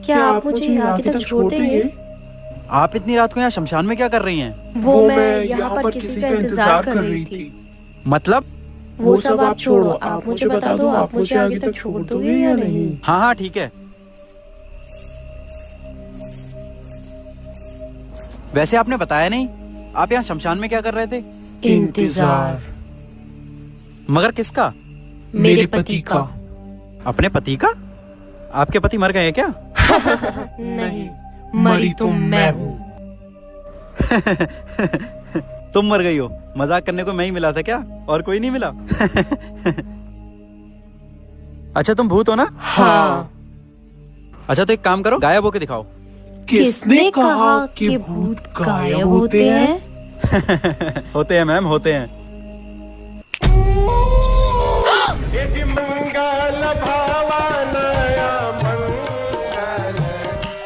क्या आप मुझे यहाँ तक छोड़ देंगे? आप इतनी रात को यहाँ शमशान में क्या कर रही हैं? वो मैं यहाँ पर किसी का इंतजार कर रही थी। मतलब? वो सब आप छोड़ो, आप मुझे बता दो, आप मुझे आगे तक छोड़ दोगे या नहीं? हाँ हाँ ठीक है। वैसे आपने बताया नहीं, आप यहाँ शमशान में क्या कर रहे थे? इंतजार। मगर किसका? मेरे पति का। अपने पति का? आपके पति मर गए हैं क्या? नहीं, मरी तो मैं हूँ। तुम मर गई हो? मजाक करने को मैं ही मिला था क्या, और कोई नहीं मिला? अच्छा तुम भूत हो ना? हाँ। अच्छा तो एक काम करो, गायब होके दिखाओ। किसने कहा कि भूत गायब होते हैं? होते हैं मैम, होते हैं।